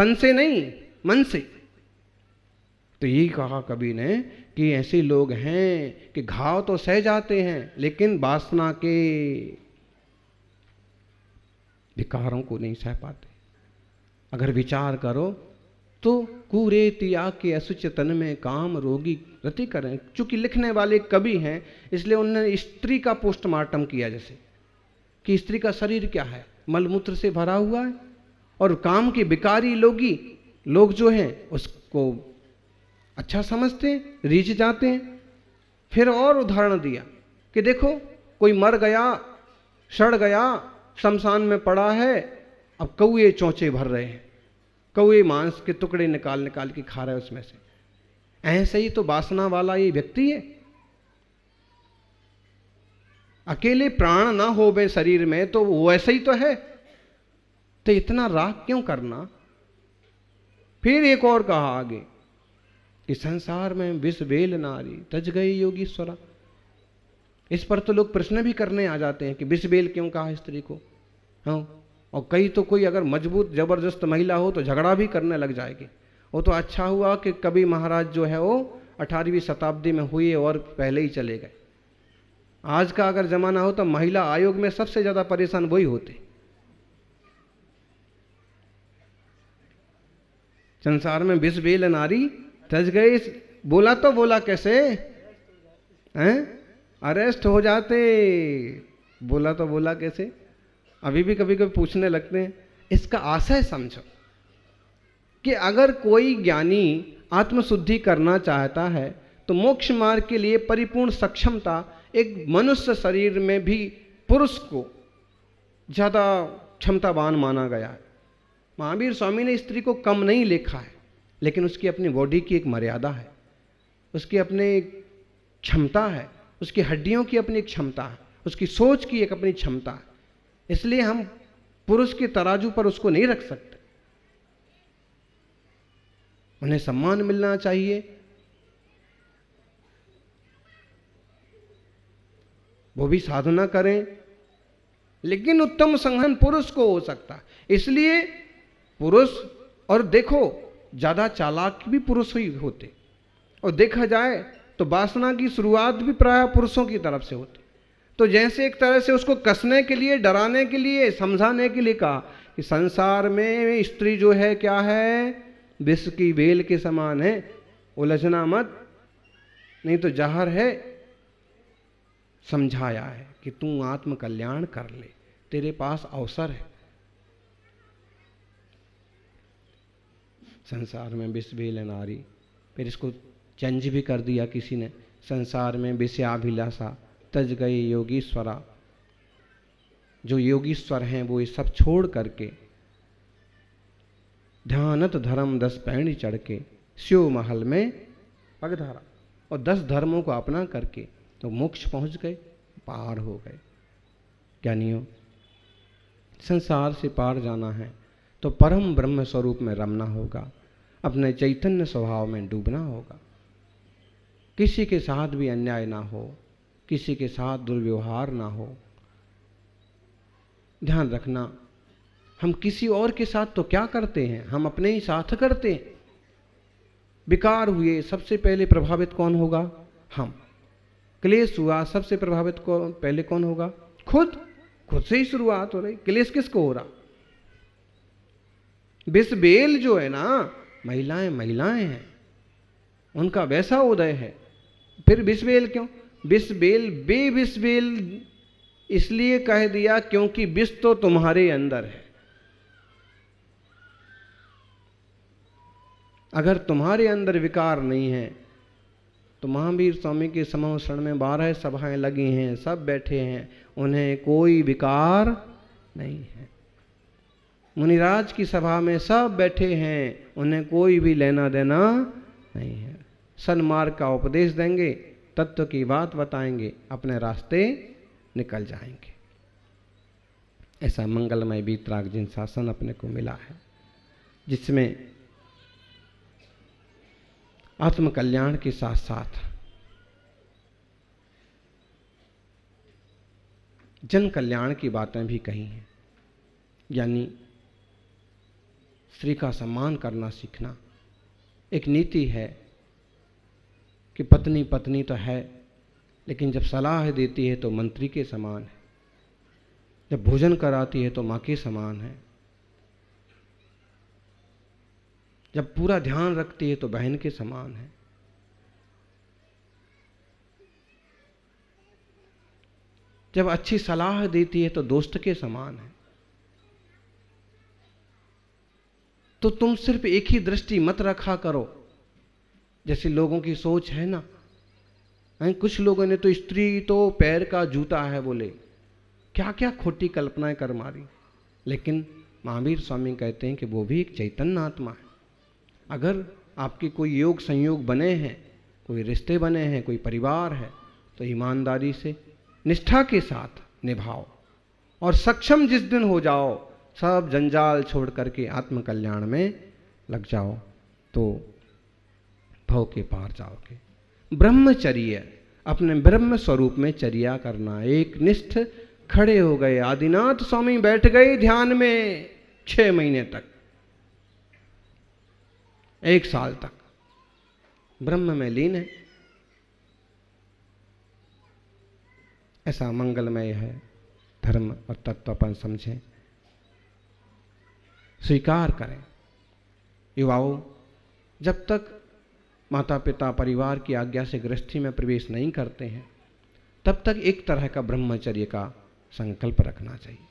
तन से नहीं, मन से। तो यही कहा कवि ने कि ऐसे लोग हैं कि घाव तो सह जाते हैं लेकिन वासना के विकारों को नहीं सह पाते। अगर विचार करो तो कुरेति आके असुच तन में काम रोगी रति करें। चूंकि लिखने वाले कवि हैं इसलिए उन्होंने स्त्री का पोस्टमार्टम किया, जैसे कि स्त्री का शरीर क्या है, मलमूत्र से भरा हुआ है, और काम के विकारी लोग जो हैं उसको अच्छा समझते हैं, रीझ जाते हैं। फिर और उदाहरण दिया कि देखो कोई मर गया, सड़ गया, शमशान में पड़ा है, अब कौए चोंचे भर रहे हैं, कौए मांस के टुकड़े निकाल निकाल के खा रहे हैं उसमें से। ऐसे ही तो वासना वाला ये व्यक्ति है। अकेले प्राण ना हो बे शरीर में तो वो ऐसा ही तो है, तो इतना राग क्यों करना। फिर एक और कहा आगे कि संसार में विष बेल नारी तज गई योगीश्वरा। इस पर तो लोग प्रश्न भी करने आ जाते हैं कि विष बेल क्यों कहा स्त्री को। हाँ, और कई तो कोई अगर मजबूत जबरदस्त महिला हो तो झगड़ा भी करने लग जाएगी। वो तो अच्छा हुआ कि कवि महाराज जो है वो 18वीं शताब्दी में हुए और पहले ही चले गए। आज का अगर जमाना हो तो महिला आयोग में सबसे ज्यादा परेशान वही होते। संसार में विष बेल नारी तज गई, बोला तो बोला कैसे हैं, अरेस्ट हो जाते। बोला तो बोला कैसे, अभी भी कभी कभी पूछने लगते हैं। इसका आशय समझो कि अगर कोई ज्ञानी आत्मशुद्धि करना चाहता है तो मोक्ष मार्ग के लिए परिपूर्ण सक्षमता एक मनुष्य शरीर में भी पुरुष को ज्यादा क्षमतावान माना गया है। महावीर स्वामी ने स्त्री को कम नहीं लिखा है, लेकिन उसकी अपनी बॉडी की एक मर्यादा है, उसकी अपनी क्षमता है, उसकी हड्डियों की अपनी क्षमता है, उसकी सोच की एक अपनी क्षमता है। इसलिए हम पुरुष के तराजू पर उसको नहीं रख सकते। उन्हें सम्मान मिलना चाहिए, वो भी साधना करें, लेकिन उत्तम संगठन पुरुष को हो सकता है। इसलिए पुरुष, और देखो ज्यादा चालाक भी पुरुष ही होते, और देखा जाए तो वासना की शुरुआत भी प्रायः पुरुषों की तरफ से होती। तो जैसे एक तरह से उसको कसने के लिए, डराने के लिए, समझाने के लिए कहा कि संसार में स्त्री जो है क्या है, विष की बेल के समान है, उलझना मत, नहीं तो जहर है। समझाया है कि तू आत्म कल्याण कर ले, तेरे पास अवसर है। संसार में विष बेल नारी, फिर इसको चेंज भी कर दिया किसी ने, संसार में विषयाभिलाषा तज गए योगीश्वरा। जो योगीश्वर हैं वो ये सब छोड़ करके ध्यानत धर्म 10 पैणी चढ़ के शिव महल में पगधारा, और 10 धर्मों को अपना करके तो मोक्ष पहुंच गए, पार हो गए। ज्ञानियों, संसार से पार जाना है तो परम ब्रह्म स्वरूप में रमना होगा, अपने चैतन्य स्वभाव में डूबना होगा। किसी के साथ भी अन्याय ना हो, किसी के साथ दुर्व्यवहार ना हो। ध्यान रखना, हम किसी और के साथ तो क्या करते हैं, हम अपने ही साथ करते हैं। विकार हुए सबसे पहले प्रभावित कौन होगा, हम। क्लेश हुआ सबसे प्रभावित पहले कौन होगा, खुद से ही शुरुआत हो रही। क्लेश किसको हो रहा, विष बेल जो है ना, महिलाएं हैं, उनका वैसा उदय है। फिर विष बेल क्यों, विष बेल इसलिए कह दिया क्योंकि विष तो तुम्हारे अंदर है। अगर तुम्हारे अंदर विकार नहीं है तो महावीर स्वामी के समूह में 12 सभाएं लगी हैं, सब बैठे हैं, उन्हें कोई विकार नहीं है। मुनिराज की सभा में सब बैठे हैं, उन्हें कोई भी लेना देना नहीं है। सन्मार्ग का उपदेश देंगे, तत्व की बात बताएंगे, अपने रास्ते निकल जाएंगे। ऐसा मंगलमय वीतराग शासन अपने को मिला है, जिसमें आत्म कल्याण के साथ साथ जन कल्याण की बातें भी कही हैं। यानी स्त्री का सम्मान करना सीखना। एक नीति है कि पत्नी पत्नी तो है, लेकिन जब सलाह देती है तो मंत्री के समान है, जब भोजन कराती है तो माँ के समान है, जब पूरा ध्यान रखती है तो बहन के समान है। जब अच्छी सलाह देती है तो दोस्त के समान है। तो तुम सिर्फ एक ही दृष्टि मत रखा करो, जैसे लोगों की सोच है ना। कुछ लोगों ने तो स्त्री तो पैर का जूता है बोले, क्या क्या खोटी कल्पनाएं कर मारी। लेकिन महावीर स्वामी कहते हैं कि वो भी एक चैतन्य आत्मा है। अगर आपके कोई योग संयोग बने हैं, कोई रिश्ते बने हैं, कोई परिवार है, तो ईमानदारी से निष्ठा के साथ निभाओ, और सक्षम जिस दिन हो जाओ सब जंजाल छोड़ करके आत्म कल्याण में लग जाओ, तो भव के पार जाओगे। ब्रह्मचर्य, अपने ब्रह्म स्वरूप में चर्या करना, एक निष्ठ खड़े हो गए। आदिनाथ स्वामी बैठ गए ध्यान में 6 महीने तक, 1 साल तक ब्रह्म में लीन है। ऐसा मंगलमय है धर्म और तत्व अपन समझें, स्वीकार करें। युवाओं, जब तक माता पिता परिवार की आज्ञा से गृहस्थी में प्रवेश नहीं करते हैं, तब तक एक तरह का ब्रह्मचर्य का संकल्प रखना चाहिए,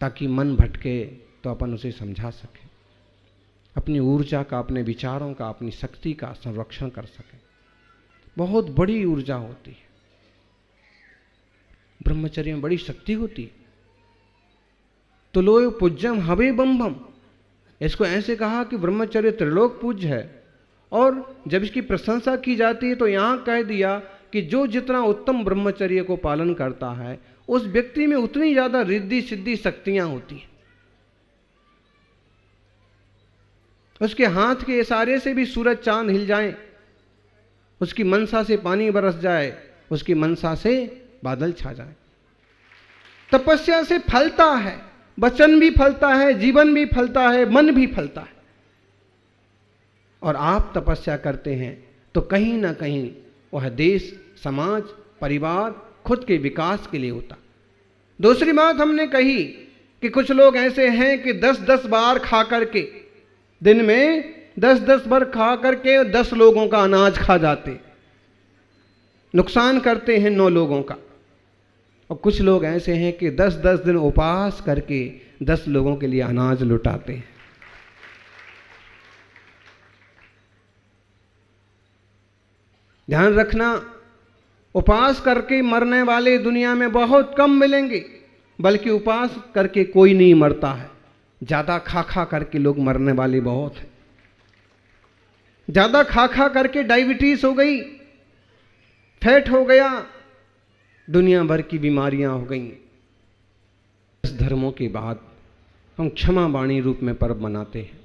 ताकि मन भटके तो अपन उसे समझा सकें, अपनी ऊर्जा का, अपने विचारों का, अपनी शक्ति का संरक्षण कर सकें। बहुत बड़ी ऊर्जा होती है ब्रह्मचर्य में, बड़ी शक्ति होती है। तो लो पूज्यम हवे बम बम, इसको ऐसे कहा कि ब्रह्मचर्य त्रिलोक पूज्य है। और जब इसकी प्रशंसा की जाती है तो यहां कह दिया कि जो जितना उत्तम ब्रह्मचर्य को पालन करता है, उस व्यक्ति में उतनी ज्यादा रिद्धि सिद्धि शक्तियां होती हैं। उसके हाथ के इशारे से भी सूरज चांद हिल जाए, उसकी मनसा से पानी बरस जाए, उसकी मनसा से बादल छा जाए। तपस्या से फलता है, वचन भी फलता है, जीवन भी फलता है, मन भी फलता है। और आप तपस्या करते हैं तो कहीं ना कहीं वह देश, समाज, परिवार, खुद के विकास के लिए होता। दूसरी बात हमने कही कि कुछ लोग ऐसे हैं कि 10-10 बार खा करके, दिन में 10-10 बार खा करके 10 लोगों का अनाज खा जाते, नुकसान करते हैं 9 लोगों का। और कुछ लोग ऐसे हैं कि 10-10 दिन उपवास करके 10 लोगों के लिए अनाज लुटाते हैं। ध्यान रखना, उपवास करके मरने वाले दुनिया में बहुत कम मिलेंगे, बल्कि उपवास करके कोई नहीं मरता है। ज्यादा खा खा करके लोग मरने वाले बहुत हैं। ज्यादा खा खा करके डायबिटीज हो गई, फैट हो गया, दुनिया भर की बीमारियां हो गई। इस धर्मों के बाद हम क्षमा वाणी रूप में पर्व मनाते हैं,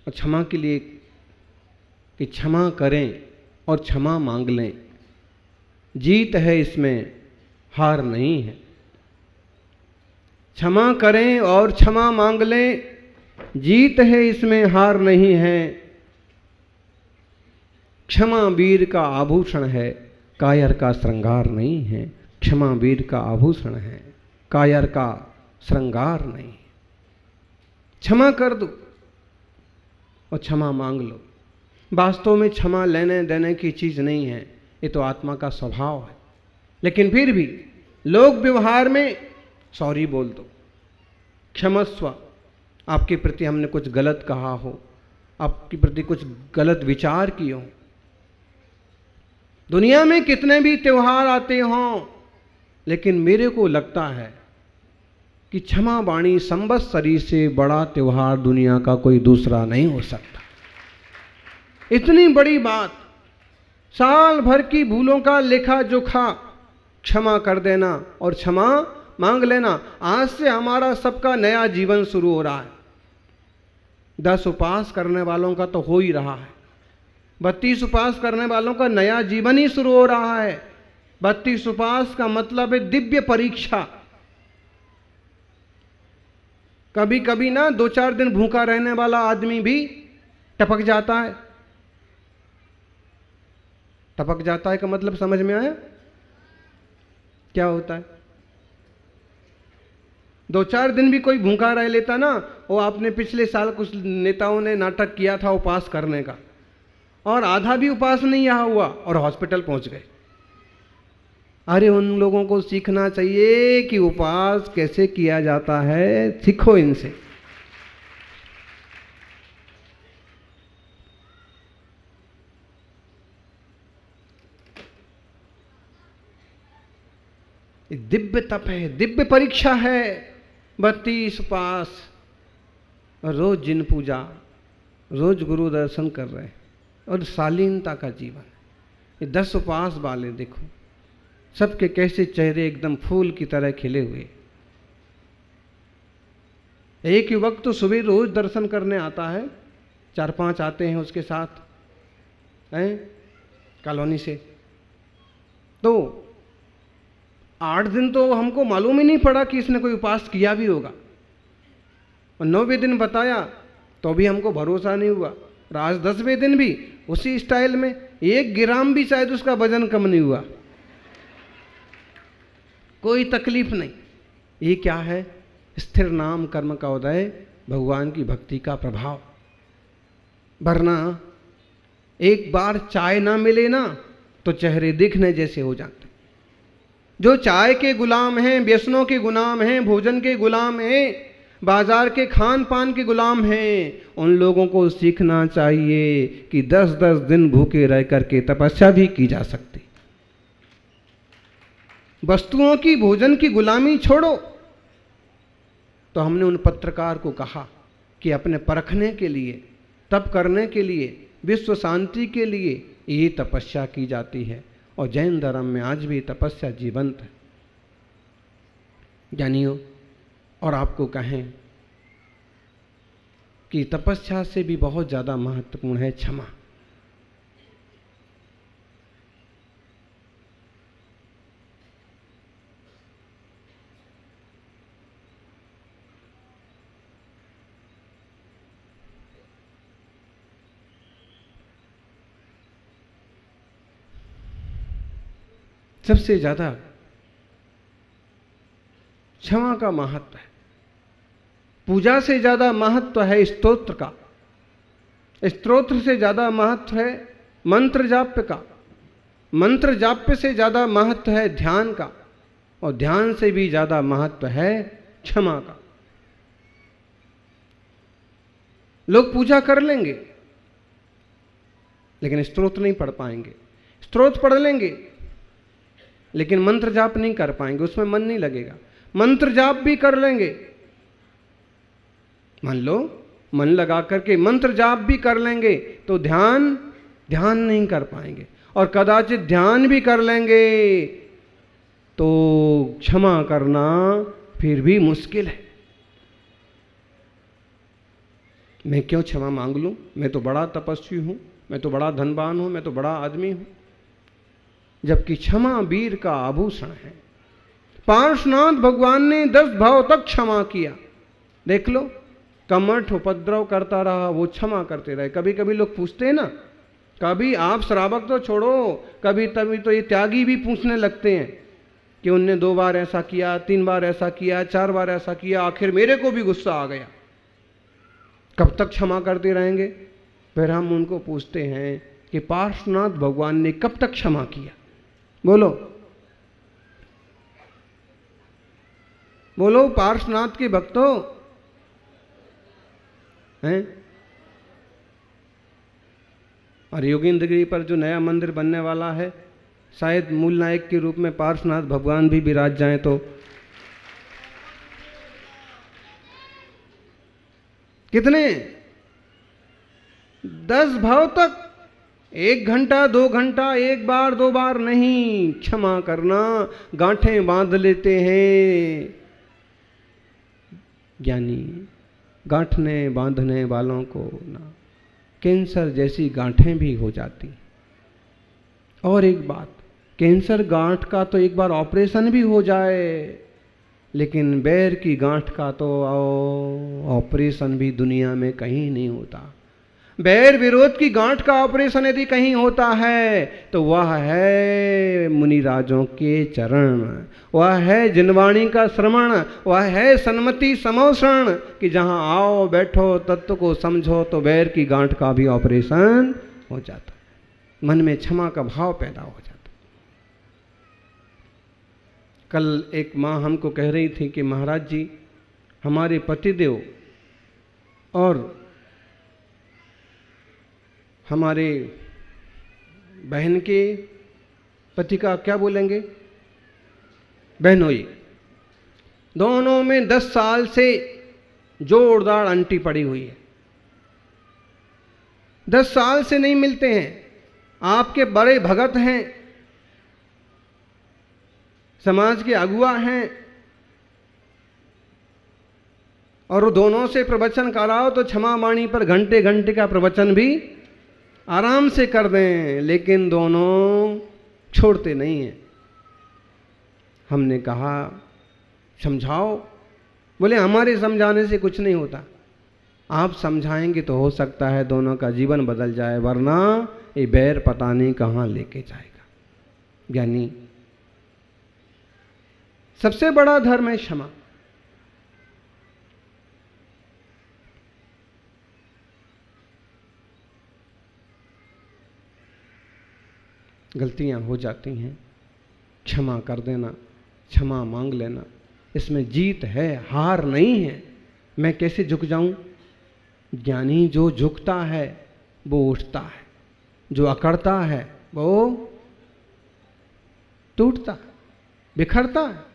और क्षमा के लिए कि क्षमा करें और क्षमा मांग लें, जीत है इसमें, हार नहीं है। क्षमा करें और क्षमा मांग लें, जीत है इसमें, हार नहीं है। क्षमा वीर का आभूषण है, कायर का श्रृंगार नहीं है। क्षमा वीर का आभूषण है, कायर का श्रृंगार नहीं। क्षमा कर दो और क्षमा मांग लो। वास्तव में क्षमा लेने देने की चीज नहीं है, ये तो आत्मा का स्वभाव है। लेकिन फिर भी लोग व्यवहार में सॉरी बोल दो, क्षमस्व, आपके प्रति हमने कुछ गलत कहा हो, आपके प्रति कुछ गलत विचार किए हो। दुनिया में कितने भी त्योहार आते हों, लेकिन मेरे को लगता है कि क्षमा वाणी संवत्सरी से बड़ा त्योहार दुनिया का कोई दूसरा नहीं हो सकता। इतनी बड़ी बात, साल भर की भूलों का लेखा जोखा क्षमा कर देना और क्षमा मांग लेना। आज से हमारा सबका नया जीवन शुरू हो रहा है। 10 उपवास करने वालों का तो हो ही रहा है, 32 उपवास करने वालों का नया जीवन ही शुरू हो रहा है। 32 उपवास का मतलब है दिव्य परीक्षा। कभी कभी ना 2-4 दिन भूखा रहने वाला आदमी भी टपक जाता है। टपक जाता है का मतलब समझ में आया? क्या होता है? 2-4 दिन भी कोई भूखा रह लेता ना, वो आपने पिछले साल कुछ नेताओं ने नाटक किया था उपवास करने का, और आधा भी उपवास नहीं यहाँ हुआ और हॉस्पिटल पहुंच गए। अरे उन लोगों को सीखना चाहिए कि उपवास कैसे किया जाता है, सीखो इनसे। दिव्य तप है, दिव्य परीक्षा है। 32 उपवास, रोज जिन पूजा, रोज गुरु दर्शन कर रहे हैं और शालीनता का जीवन। ये 10 उपवास वाले देखो, सबके कैसे चेहरे एकदम फूल की तरह खिले हुए। एक युवक तो सुबह रोज दर्शन करने आता है, 4-5 आते हैं उसके साथ हैं कॉलोनी से। तो 8 दिन तो हमको मालूम ही नहीं पड़ा कि इसने कोई उपवास किया भी होगा, और 9वें दिन बताया तो भी हमको भरोसा नहीं हुआ। और आज 10वें दिन भी उसी स्टाइल में, 1 ग्राम भी शायद उसका वजन कम नहीं हुआ, कोई तकलीफ नहीं। ये क्या है? स्थिर नाम कर्म का उदय, भगवान की भक्ति का प्रभाव। वरना एक बार चाय ना मिले ना तो चेहरे दिखने जैसे हो जाते। जो चाय के गुलाम हैं, व्यसनों के गुलाम हैं, भोजन के गुलाम हैं, बाजार के खान पान के गुलाम हैं, उन लोगों को सीखना चाहिए कि 10-10 दिन भूखे रह करके तपस्या भी की जा सकती। वस्तुओं की, भोजन की गुलामी छोड़ो। तो हमने उन पत्रकार को कहा कि अपने परखने के लिए, तप करने के लिए, विश्व शांति के लिए ये तपस्या की जाती है। और जैन धर्म में आज भी तपस्या जीवंत है। जानियो, और आपको कहें कि तपस्या से भी बहुत ज़्यादा महत्वपूर्ण है क्षमा। सबसे ज़्यादा क्षमा का महत्व है। पूजा से ज़्यादा महत्व है स्तोत्र का, स्तोत्र से ज़्यादा महत्व है मंत्र जाप्य का, मंत्र जाप्य से ज़्यादा महत्व है ध्यान का, और ध्यान से भी ज़्यादा महत्व है क्षमा का। लोग पूजा कर लेंगे लेकिन स्तोत्र नहीं पढ़ पाएंगे, स्तोत्र पढ़ लेंगे लेकिन मंत्र जाप नहीं कर पाएंगे, उसमें मन नहीं लगेगा। मंत्र जाप भी कर लेंगे, मान लो मन लगा करके मंत्र जाप भी कर लेंगे तो ध्यान नहीं कर पाएंगे, और कदाचित ध्यान भी कर लेंगे तो क्षमा करना फिर भी मुश्किल है। मैं क्यों क्षमा मांग लूं? मैं तो बड़ा तपस्वी हूं, मैं तो बड़ा धनवान हूं, मैं तो बड़ा आदमी हूं। जबकि क्षमा वीर का आभूषण है। पार्श्वनाथ भगवान ने 10 भाव तक क्षमा किया। देख लो, कमठ उपद्रव करता रहा, वो क्षमा करते रहे। कभी कभी लोग पूछते हैं ना, कभी आप श्रावक तो छोड़ो, कभी तभी तो ये त्यागी भी पूछने लगते हैं कि उनने 2 बार ऐसा किया, 3 बार ऐसा किया, 4 बार ऐसा किया, आखिर मेरे को भी गुस्सा आ गया। कब तक क्षमा करते रहेंगे? फिर हम उनको पूछते हैं कि पार्श्वनाथ भगवान ने कब तक क्षमा किया? बोलो बोलो, पार्श्वनाथ के भक्तों हैं। और योगेंद्रगिरी पर जो नया मंदिर बनने वाला है, शायद मूल नायक के रूप में पार्श्वनाथ भगवान भी विराज जाएं तो कितने 10 भाव तक, 1 घंटा 2 घंटा, 1 बार 2 बार नहीं, क्षमा करना। गांठें बांध लेते हैं ज्ञानी, गांठने बांधने वालों को ना कैंसर जैसी गांठें भी हो जाती। और एक बात, कैंसर गांठ का तो एक बार ऑपरेशन भी हो जाए लेकिन बैर की गांठ का तो ऑपरेशन भी दुनिया में कहीं नहीं होता। बैर विरोध की गांठ का ऑपरेशन यदि कहीं होता है तो वह है मुनिराजों के चरण, वह है जिनवाणी का श्रवण, वह है सन्मति समोषण कि जहां आओ बैठो तत्व को समझो तो बैर की गांठ का भी ऑपरेशन हो जाता, मन में क्षमा का भाव पैदा हो जाता। कल एक माँ हमको कह रही थी कि महाराज जी, हमारे पतिदेव और हमारे बहन के पति का क्या बोलेंगे, बहनोई, दोनों में 10 साल से जोरदार अंटी पड़ी हुई है। 10 साल से नहीं मिलते हैं। आपके बड़े भगत हैं, समाज के अगुआ हैं, और दोनों से प्रवचन कराओ तो क्षमा वाणी पर घंटे घंटे का प्रवचन भी आराम से कर दें, लेकिन दोनों छोड़ते नहीं हैं। हमने कहा समझाओ, बोले हमारे समझाने से कुछ नहीं होता, आप समझाएंगे तो हो सकता है दोनों का जीवन बदल जाए, वरना ये बैर पता नहीं कहाँ लेके जाएगा। ज्ञानी, सबसे बड़ा धर्म है क्षमा। गलतियां हो जाती हैं, क्षमा कर देना, क्षमा मांग लेना, इसमें जीत है, हार नहीं है। मैं कैसे झुक जाऊं? ज्ञानी जो झुकता है वो उठता है, जो अकड़ता है वो टूटता है, बिखरता है।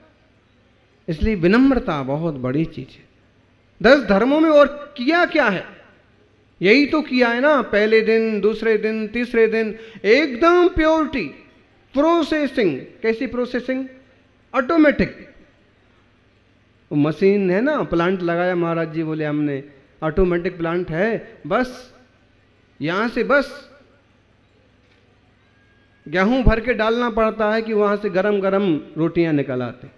इसलिए विनम्रता बहुत बड़ी चीज है। 10 धर्मों में और किया क्या है? यही तो किया है ना, पहले दिन, दूसरे दिन, तीसरे दिन एकदम प्योरिटी, प्रोसेसिंग। कैसी प्रोसेसिंग? ऑटोमेटिक। मशीन है ना, प्लांट लगाया महाराज जी बोले हमने, ऑटोमेटिक प्लांट है, बस यहां से बस गेहूं भर के डालना पड़ता है कि वहां से गरम गरम रोटियां निकल आते।